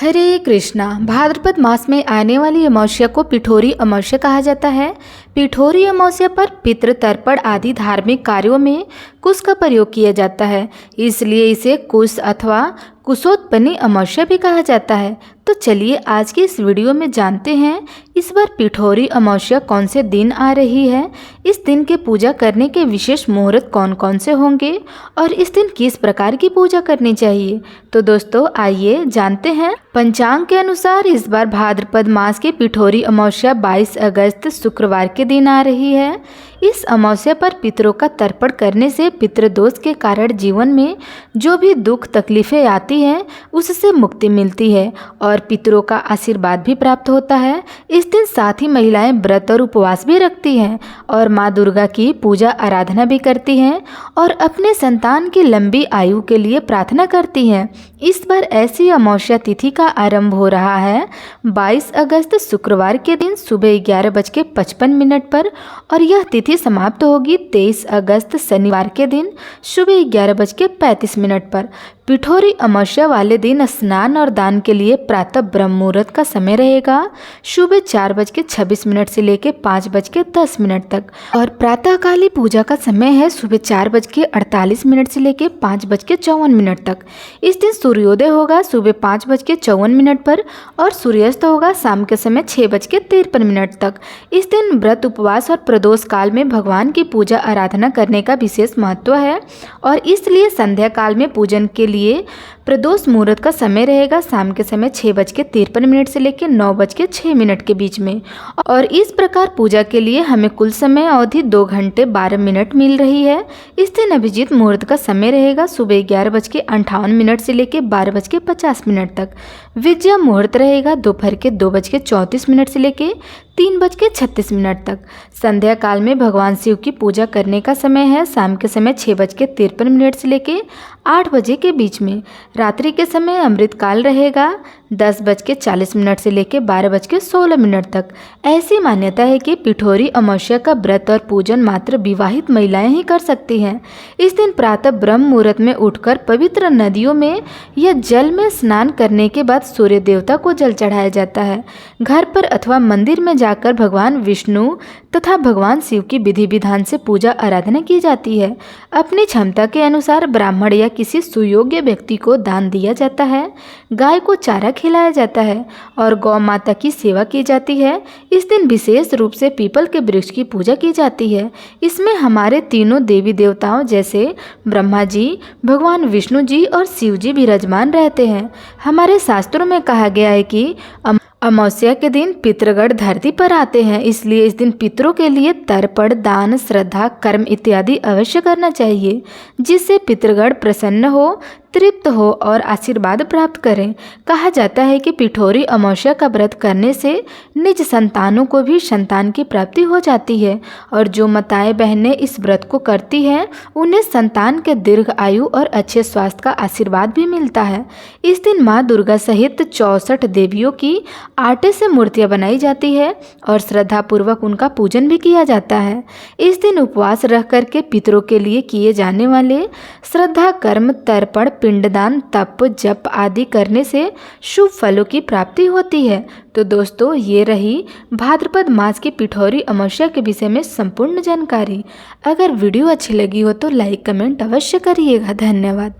हरे कृष्णा। भाद्रपद मास में आने वाली अमावस्या को पिठोरी अमावस्या कहा जाता है। पिठोरी अमावस्या पर पितृ तर्पण आदि धार्मिक कार्यों में कुश का प्रयोग किया जाता है, इसलिए इसे कुश अथवा कुशोत्पन्नी अमावस्या भी कहा जाता है। तो चलिए आज की इस वीडियो में जानते हैं इस बार पिठोरी अमावस्या कौन से दिन आ रही है, इस दिन के पूजा करने के विशेष मुहूर्त कौन कौन से होंगे और इस दिन किस प्रकार की पूजा करनी चाहिए। तो दोस्तों आइए जानते हैं। पंचांग के अनुसार इस बार भाद्रपद मास की पिठोरी अमावस्या 22 अगस्त शुक्रवार के दिन आ रही है। इस अमावस्या पर पितरों का तर्पण करने से पितृदोष के कारण जीवन में जो भी दुख तकलीफें आती हैं उससे मुक्ति मिलती है और पितरों का आशीर्वाद भी प्राप्त होता है। इस दिन साथ ही महिलाएं व्रत और उपवास भी रखती हैं और माँ दुर्गा की पूजा आराधना भी करती हैं और अपने संतान की लंबी आयु के लिए प्रार्थना करती हैं। इस बार ऐसी अमावस्या तिथि का आरंभ हो रहा है 22 अगस्त शुक्रवार के दिन सुबह 11:55 पर और यह तिथि समाप्त होगी 23 अगस्त शनिवार के दिन सुबह 11:35 पर। पिठोरी अमावस्या वाले दिन स्नान और दान के लिए प्रातः ब्रह्म मुहूर्त का समय रहेगा सुबह 4:26 से लेकर 5:10 तक और प्रातःकाली पूजा का समय है सुबह 4:48 से लेकर 5:54 तक। इस दिन सूर्योदय होगा सुबह 5:54 पर और सूर्यास्त होगा शाम के समय 6:53 तक। इस दिन व्रत उपवास और प्रदोष काल में भगवान की पूजा आराधना करने का विशेष महत्व है और इसलिए संध्या काल में पूजन के लिए प्रदोष मुहूर्त का समय रहेगा शाम के समय 6:53 से लेकर 9:06 के बीच में और इस प्रकार पूजा के लिए हमें कुल समय अवधि 2 घंटे 12 मिनट मिल रही है। इस दिन अभिजीत मुहूर्त का समय रहेगा सुबह 11:58 से लेकर 12:50 तक। विजया मुहूर्त रहेगा दोपहर के 2:34 से लेकर 3:36 तक। संध्या काल में भगवान शिव की पूजा करने का समय है शाम के समय 6:53 से लेकर 8 बजे के बीच में। रात्रि के समय अमृत काल रहेगा 10:40 से लेकर 12:16 तक। ऐसी मान्यता है कि पिठोरी अमावस्या का व्रत और पूजन मात्र विवाहित महिलाएं ही कर सकती हैं। इस दिन प्रातः ब्रह्म मुहूर्त में उठकर पवित्र नदियों में या जल में स्नान करने के बाद सूर्य देवता को जल चढ़ाया जाता है। घर पर अथवा मंदिर में जाकर भगवान विष्णु तथा भगवान शिव की विधि विधान से पूजा आराधना की जाती है। अपनी क्षमता के अनुसार ब्राह्मण या किसी सुयोग्य व्यक्ति को दान दिया जाता है। गाय को चारा खिलाया जाता है और गौ माता की सेवा की जाती है। इस दिन विशेष रूप से पीपल के वृक्ष की पूजा की जाती है। इसमें हमारे तीनों देवी देवताओं जैसे ब्रह्मा जी, भगवान विष्णु जी और शिव जी विराजमान रहते हैं। हमारे शास्त्रों में कहा गया है कि अमावस्या के दिन पितृगण धरती पर आते हैं, इसलिए इस दिन पितरों के लिए तर्पण, दान, श्रद्धा, कर्म इत्यादि अवश्य करना चाहिए, जिससे पितृगण प्रसन्न हो, तृप्त हो और आशीर्वाद प्राप्त करें। कहा जाता है कि पिठोरी अमावस्या का व्रत करने से निज संतानों को भी संतान की प्राप्ति हो जाती है और जो माताएं बहनें इस व्रत को करती हैं उन्हें संतान के दीर्घ आयु और अच्छे स्वास्थ्य का आशीर्वाद भी मिलता है। इस दिन माँ दुर्गा सहित 64 देवियों की आटे से मूर्तियाँ बनाई जाती है और श्रद्धापूर्वक उनका पूजन भी किया जाता है। इस दिन उपवास रह करके पितरों के लिए किए जाने वाले श्रद्धा कर्म, तर्पण, पिंडदान, तप, जप आदि करने से शुभ फलों की प्राप्ति होती है। तो दोस्तों ये रही भाद्रपद मास की पिठोरी अमावस्या के विषय में संपूर्ण जानकारी। अगर वीडियो अच्छी लगी हो तो लाइक कमेंट अवश्य करिएगा। धन्यवाद।